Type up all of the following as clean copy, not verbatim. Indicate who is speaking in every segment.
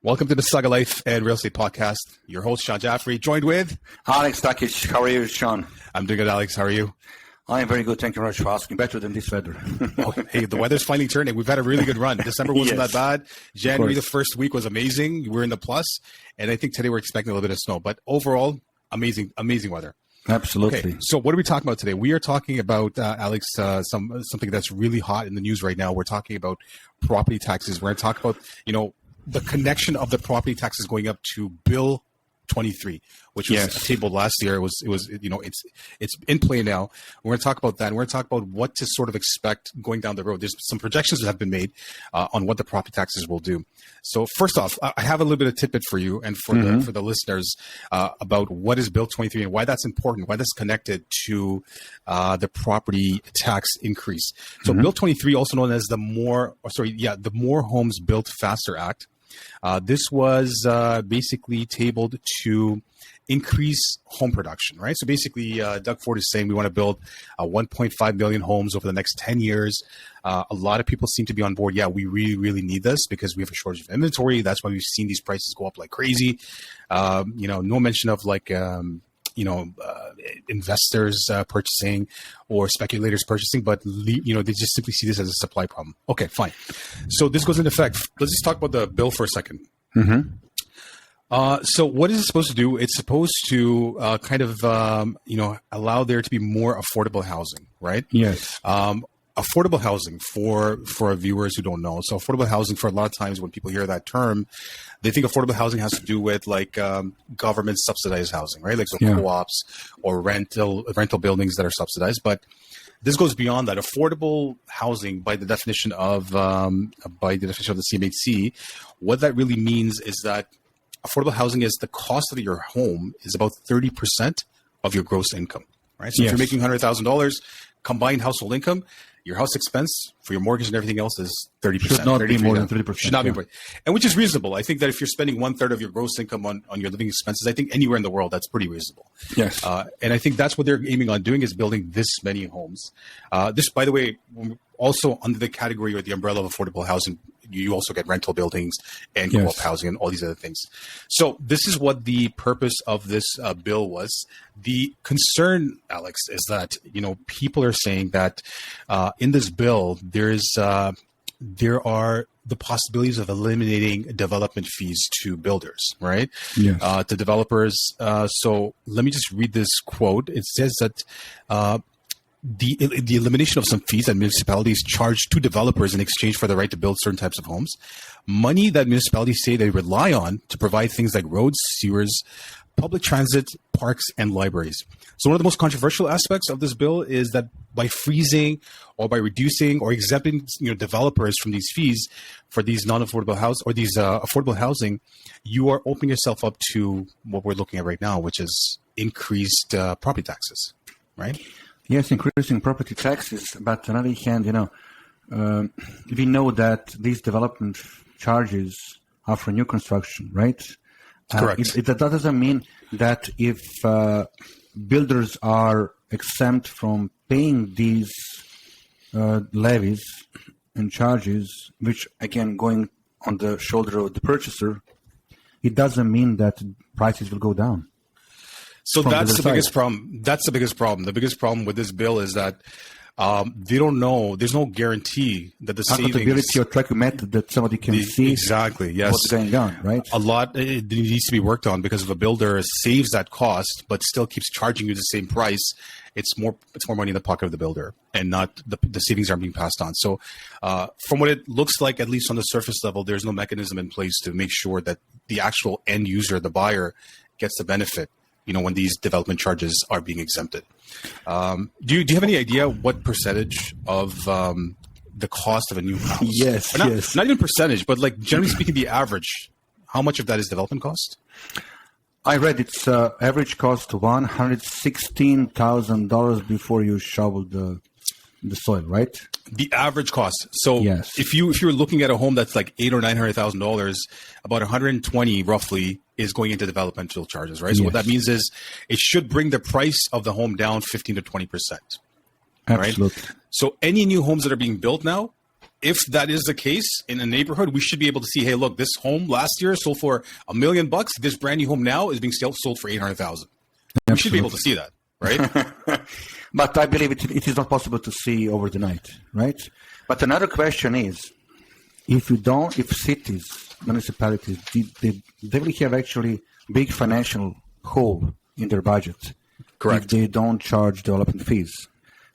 Speaker 1: Welcome to the Mississauga Life and Real Estate Podcast. Your host, Sean Jaffrey, joined with
Speaker 2: Alex Dakic. How are you, Sean?
Speaker 1: I'm doing good, Alex. How are you?
Speaker 2: I am very good. Thank you very much for asking. Better than this weather.
Speaker 1: Hey, the weather's finally turning. We've had a really good run. December wasn't that bad. January, the first week was amazing. We're in the plus. And I think today we're expecting a little bit of snow. But overall, amazing weather.
Speaker 2: Absolutely.
Speaker 1: Okay, so what are we talking about today? We are talking about, Alex, something that's really hot in the news right now. We're talking about property taxes. We're going to talk about, the connection of the property taxes going up to Bill 23, which was tabled last year. It's in play now. We're going to talk about that. We're going to talk about what to sort of expect going down the road. There's some projections that have been made on what the property taxes will do. So first off, I have a little bit of tidbit for you and for the listeners about what is Bill 23 and why that's important, why that's connected to the property tax increase. So Bill 23, also known as the More Homes Built Faster Act. This was basically tabled to increase home production, right? So basically, Doug Ford is saying we want to build 1.5 million homes over the next 10 years. A lot of people seem to be on board. Yeah, we really, really need this because we have a shortage of inventory. That's why we've seen these prices go up like crazy. No mention of investors purchasing or speculators purchasing, but they just simply see this as a supply problem. Okay, fine. So this goes into effect. Let's just talk about the bill for a second. So what is it supposed to do? It's supposed to allow there to be more affordable housing, right?
Speaker 2: Yes.
Speaker 1: Affordable housing for our viewers who don't know. So affordable housing, for a lot of times when people hear that term, they think affordable housing has to do with government subsidized housing, right? Like co-ops or rental buildings that are subsidized. But this goes beyond that. Affordable housing, by the definition of the CMHC, what that really means is that affordable housing is the cost of your home is about 30% of your gross income, right? So if you're making $100,000 combined household income, your house expense for your mortgage and everything else is 30%.
Speaker 2: Should not be more than 30%.
Speaker 1: Should not be more. And which is reasonable. I think that if you're spending 1/3 of your gross income on your living expenses, I think anywhere in the world, that's pretty reasonable.
Speaker 2: Yes.
Speaker 1: And I think that's what they're aiming on doing, is building this many homes. This, by the way, also under the category or the umbrella of affordable housing, you also get rental buildings and co-op housing and all these other things. So this is what the purpose of this bill was. The concern, Alex, is that people are saying that in this bill there are the possibilities of eliminating development fees to builders, right?
Speaker 2: Yes.
Speaker 1: To developers. So let me just read this quote. It says that the elimination of some fees that municipalities charge to developers in exchange for the right to build certain types of homes, money that municipalities say they rely on to provide things like roads, sewers, public transit, parks, and libraries. So one of the most controversial aspects of this bill is that by freezing or by reducing or exempting developers from these fees for these non-affordable house or these affordable housing, you are opening yourself up to what we're looking at right now, which is increased property taxes, right?
Speaker 2: Yes, increasing property taxes. But on the other hand, we know that these development charges are for new construction, right?
Speaker 1: Correct.
Speaker 2: That doesn't mean that if builders are exempt from paying these levies and charges, which again going on the shoulder of the purchaser, it doesn't mean that prices will go down.
Speaker 1: So that's the biggest problem. That's the biggest problem. The biggest problem with this bill is that they don't know. There's no guarantee that the savings,
Speaker 2: accountability or track method that somebody can see
Speaker 1: exactly. Yes,
Speaker 2: what's going on, right?
Speaker 1: A lot it needs to be worked on, because if a builder saves that cost but still keeps charging you the same price, it's more money in the pocket of the builder, and not the savings aren't being passed on. So, from what it looks like, at least on the surface level, there's no mechanism in place to make sure that the actual end user, the buyer, gets the benefit when these development charges are being exempted. Do you have any idea what percentage of the cost of a new house?
Speaker 2: Yes, yes.
Speaker 1: Not even percentage, but generally speaking, the average, how much of that is development cost?
Speaker 2: I read it's average cost $116,000 before you shovel the soil, right?
Speaker 1: The average cost. So if you're looking at a home that's like $800,000 or $900,000, about 120 roughly is going into developmental charges, right? So what that means is it should bring the price of the home down 15 to 20%.
Speaker 2: Absolutely.
Speaker 1: Right? So any new homes that are being built now, if that is the case in a neighborhood, we should be able to see, hey, look, this home last year sold for $1 million. This brand new home now is being sold for $800,000. We should be able to see that, right?
Speaker 2: But I believe it is not possible to see over the night, right? But another question is, if cities, municipalities, they will have actually big financial hole in their budget.
Speaker 1: Correct.
Speaker 2: If they don't charge development fees.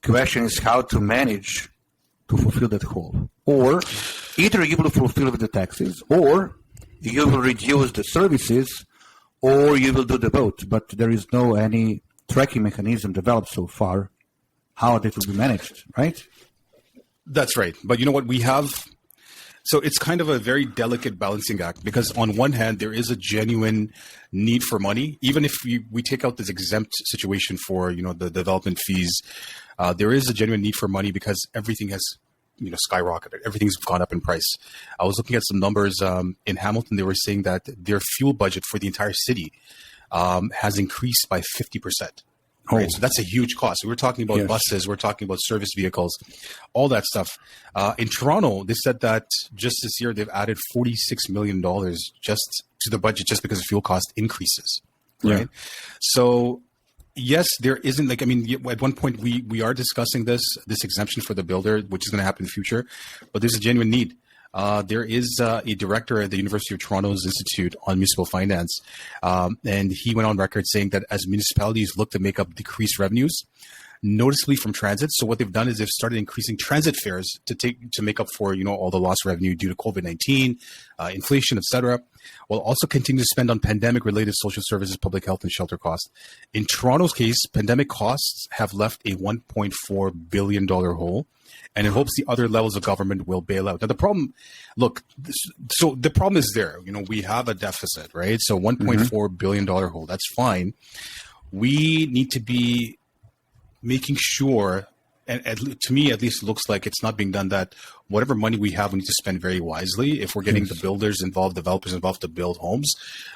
Speaker 2: Question is how to manage to fulfill that hole. Or either you will fulfill with the taxes, or you will reduce the services, or you will do the both. But there is no any tracking mechanism developed so far how that will be managed, right?
Speaker 1: That's right. But you know what we have? So it's kind of a very delicate balancing act, because on one hand, there is a genuine need for money. Even if we take out this exempt situation for, the development fees, there is a genuine need for money because everything has, skyrocketed. Everything's gone up in price. I was looking at some numbers in Hamilton. They were saying that their fuel budget for the entire city has increased by 50%. Right? So that's a huge cost. We're talking about buses, we're talking about service vehicles, all that stuff. In Toronto, they said that just this year they've added $46 million just to the budget just because of fuel cost increases. Right. Yeah. So yes, there isn't at one point we are discussing this exemption for the builder, which is going to happen in the future, but there's a genuine need. There is a director at the University of Toronto's Institute on Municipal Finance, and he went on record saying that as municipalities look to make up decreased revenues, noticeably from transit, so what they've done is they've started increasing transit fares to make up for all the lost revenue due to COVID-19, inflation, etc., while also continuing to spend on pandemic-related social services, public health, and shelter costs. In Toronto's case, pandemic costs have left a $1.4 billion hole, and it hopes the other levels of government will bail out. Now, the problem is there. We have a deficit, right? So $1.4 billion hole, that's fine. We need to be making sure, and to me at least, it looks like it's not being done, that whatever money we have, we need to spend very wisely. If we're getting the builders involved, developers involved to build homes,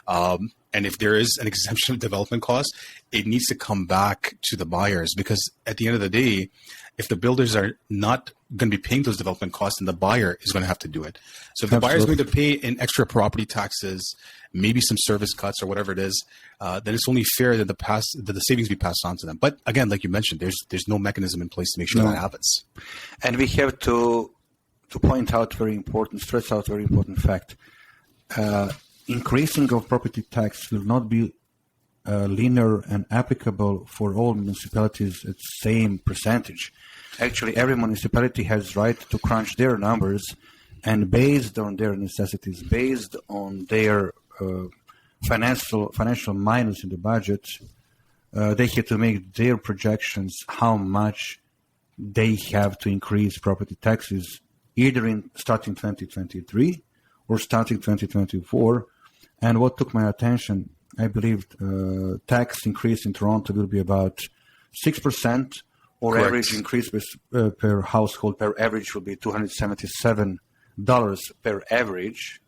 Speaker 1: and if there is an exemption of development costs, it needs to come back to the buyers, because at the end of the day, if the builders are not going to be paying those development costs, then the buyer is going to have to do it. So if the buyer is going to pay in extra property taxes, maybe some service cuts or whatever it is, then it's only fair that the savings be passed on to them. But again, like you mentioned, there's no mechanism in place to make sure that happens.
Speaker 2: And we have to stress out very important fact. Increasing of property tax will not be linear and applicable for all municipalities at the same percentage. Actually, every municipality has right to crunch their numbers, and based on their necessities, based on their financial minus in the budget, they have to make their projections how much they have to increase property taxes, either in starting 2023 or starting 2024. And what took my attention, I believe tax increase in Toronto will be about 6%, or
Speaker 1: Correct.
Speaker 2: Average increase per household per average will be $277 per average.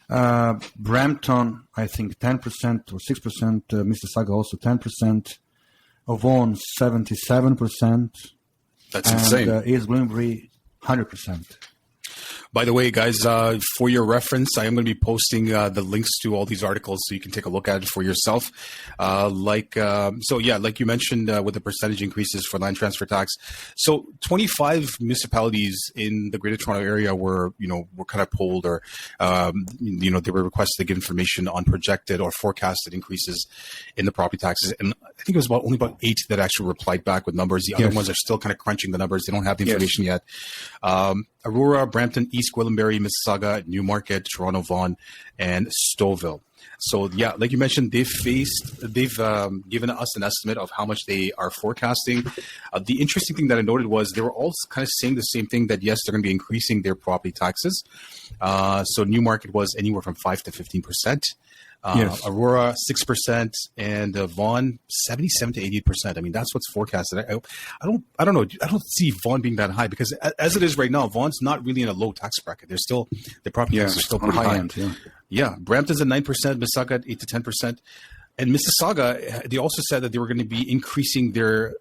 Speaker 2: Brampton, I think 10% or 6%. Mississauga also 10%. Vaughan 77%.
Speaker 1: That's insane.
Speaker 2: East Bloomsbury 100%.
Speaker 1: By the way, guys, for your reference, I am going to be posting the links to all these articles so you can take a look at it for yourself. Like you mentioned, with the percentage increases for land transfer tax. So 25 municipalities in the Greater Toronto area were kind of polled, or, they were requested to give information on projected or forecasted increases in the property taxes. And I think it was only about 8 that actually replied back with numbers. The other ones are still kind of crunching the numbers. They don't have the information yet. Aurora, Brampton, East Gwillimbury, Mississauga, Newmarket, Toronto, Vaughan, and Stouffville. So yeah, like you mentioned, they've given us an estimate of how much they are forecasting. The interesting thing that I noted was they were all kind of saying the same thing, that yes, they're going to be increasing their property taxes. So Newmarket was anywhere from 5 to 15%. Aurora 6%, and Vaughan 77 to 88%. I mean, that's what's forecasted. I don't know. I don't see Vaughan being that high, because as it is right now, Vaughan's not really in a low tax bracket. The property taxes are still pretty high.
Speaker 2: End,
Speaker 1: yeah, Brampton's at 9%, Mississauga at 8 to 10%. And Mississauga, they also said that they were going to be increasing their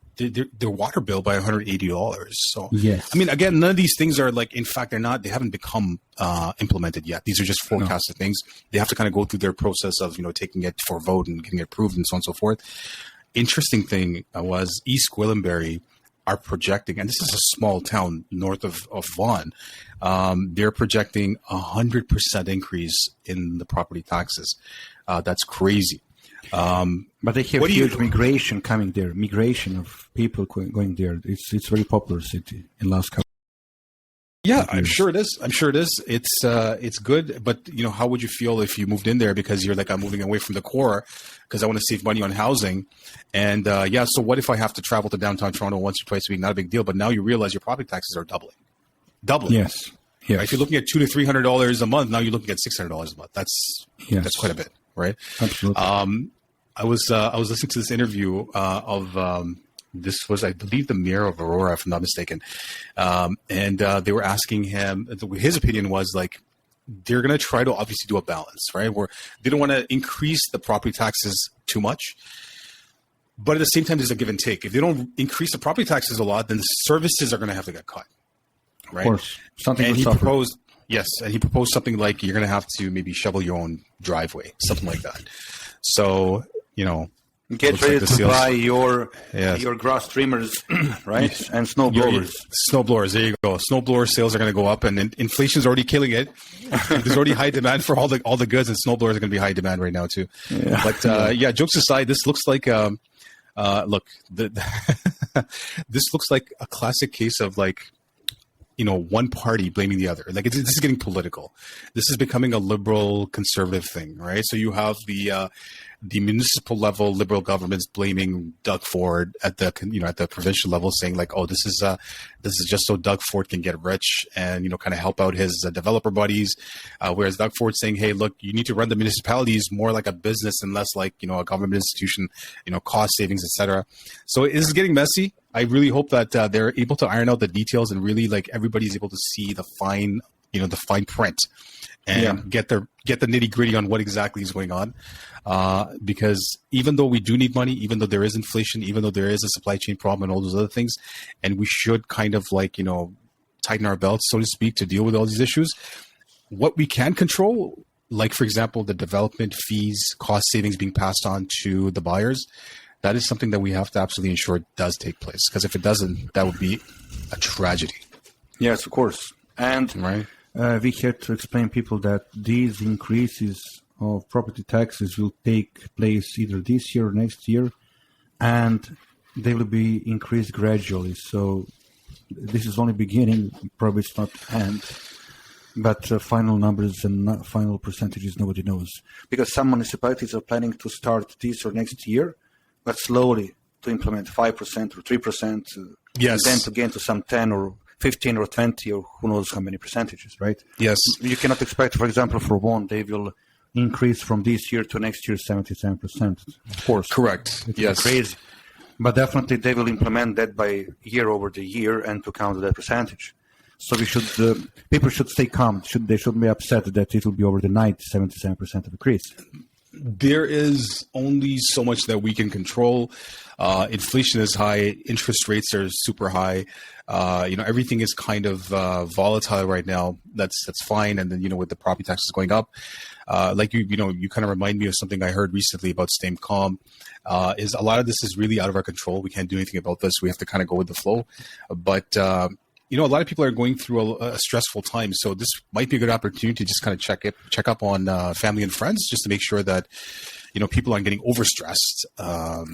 Speaker 1: water bill by $180. So,
Speaker 2: yes.
Speaker 1: I mean, again, none of these things are like, in fact, they haven't become implemented yet. These are just forecasted things. They have to kind of go through their process of, taking it for vote and getting it approved and so on and so forth. Interesting thing was East Gwillimbury are projecting, and this is a small town north of Vaughan, they're projecting 100% increase in the property taxes. That's crazy.
Speaker 2: But they have huge migration coming there. Migration of people going there. It's very popular city in last couple.
Speaker 1: Yeah, I'm sure it is. It's good, but how would you feel if you moved in there because you're like, I'm moving away from the core because I want to save money on housing, and so what if I have to travel to downtown Toronto once or twice a week? Not a big deal, but now you realize your property taxes are doubling.
Speaker 2: Yes. Yes.
Speaker 1: If you're looking at $200 to $300 a month, now you're looking at $600 a month. That's quite a bit, right?
Speaker 2: Absolutely.
Speaker 1: I was listening to this interview of this was, I believe, the mayor of Aurora, if I'm not mistaken, and they were asking him. His opinion was like they're going to try to obviously do a balance, right? Where they don't want to increase the property taxes too much, but at the same time, there's a give and take. If they don't increase the property taxes a lot, then the services are going to have to get cut, right?
Speaker 2: Of course,
Speaker 1: and he proposed. Yes, and he proposed something like you're going to have to maybe shovel your own driveway, something like that. So,
Speaker 2: get ready to buy your grass trimmers, right? And snow blowers.
Speaker 1: Snow blowers, there you go. Snow blower sales are going to go up, and inflation's already killing it. There's already high demand for all the goods, and snow blowers are going to be high demand right now too. Yeah. But jokes aside, this looks like this looks like a classic case of like, one party blaming the other. Like this is getting political. This is becoming a liberal conservative thing, right? So you have the municipal level liberal governments blaming Doug Ford at the provincial level, saying like, oh, this is just so Doug Ford can get rich and kind of help out his developer buddies. Whereas Doug Ford's saying, hey, look, you need to run the municipalities more like a business and less like a government institution. Cost savings, etc. So it is getting messy. I really hope that they're able to iron out the details and really like everybody's able to see the fine print and get the nitty gritty on what exactly is going on. Because even though we do need money, even though there is inflation, even though there is a supply chain problem and all those other things, and we should kind of like, tighten our belts, so to speak, to deal with all these issues, what we can control, like, for example, the development fees, cost savings being passed on to the buyers, that is something that we have to absolutely ensure does take place. Because if it doesn't, that would be a tragedy.
Speaker 2: Yes, of course. And we had to explain people that these increases of property taxes will take place either this year or next year, and they will be increased gradually. So this is only beginning, probably it's not end. But final numbers and final percentages, nobody knows. Because some municipalities are planning to start this or next year, but slowly to implement 5% or 3%,
Speaker 1: yes,
Speaker 2: and then to get to some 10 or 15 or 20 or who knows how many percentages, right?
Speaker 1: Yes.
Speaker 2: You cannot expect, for example, for one, they will increase from this year to next year 77%. Of course.
Speaker 1: Correct.
Speaker 2: It's crazy. But definitely they will implement that by year over the year and to count that percentage. So people should stay calm. They shouldn't be upset that it will be over the night 77% of increase.
Speaker 1: There is only so much that we can control. Inflation is high. Interest rates are super high. Everything is kind of volatile right now. That's fine. And then, with the property taxes going up, you kind of remind me of something I heard recently about staying calm. Is a lot of this is really out of our control. We can't do anything about this. We have to kind of go with the flow. But a lot of people are going through a stressful time. So this might be a good opportunity to just kind of check up on family and friends, just to make sure that, people aren't getting overstressed.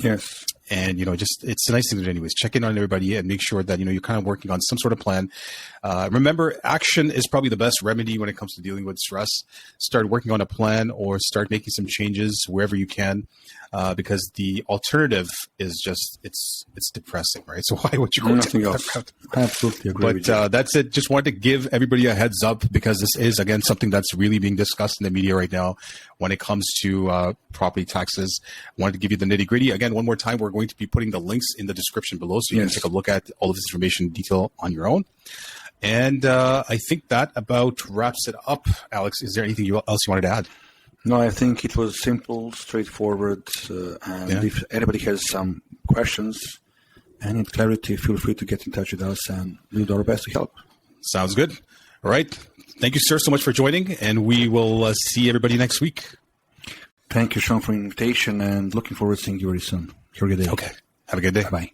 Speaker 2: Yes.
Speaker 1: And, it's a nice thing to do anyways. Check in on everybody and make sure that, you're kind of working on some sort of plan. Remember, action is probably the best remedy when it comes to dealing with stress. Start working on a plan or start making some changes wherever you can. Because the alternative is just, it's depressing, right? So why would you go
Speaker 2: nothing else? Absolutely agree with you.
Speaker 1: That's it. Just wanted to give everybody a heads up because this is, again, something that's really being discussed in the media right now when it comes to property taxes. Wanted to give you the nitty gritty. Again, one more time, we're going to be putting the links in the description below so you can take a look at all of this information in detail on your own. And I think that about wraps it up. Alex, is there anything else you wanted to add?
Speaker 2: No, I think it was simple, straightforward, and if anybody has some questions and need clarity, feel free to get in touch with us, and we'll do our best to help.
Speaker 1: Sounds good. All right. Thank you, sir, so much for joining, and we will see everybody next week.
Speaker 2: Thank you, Sean, for the invitation, and looking forward to seeing you very soon. Have a good day.
Speaker 1: Okay. Have a good day.
Speaker 2: Bye-bye.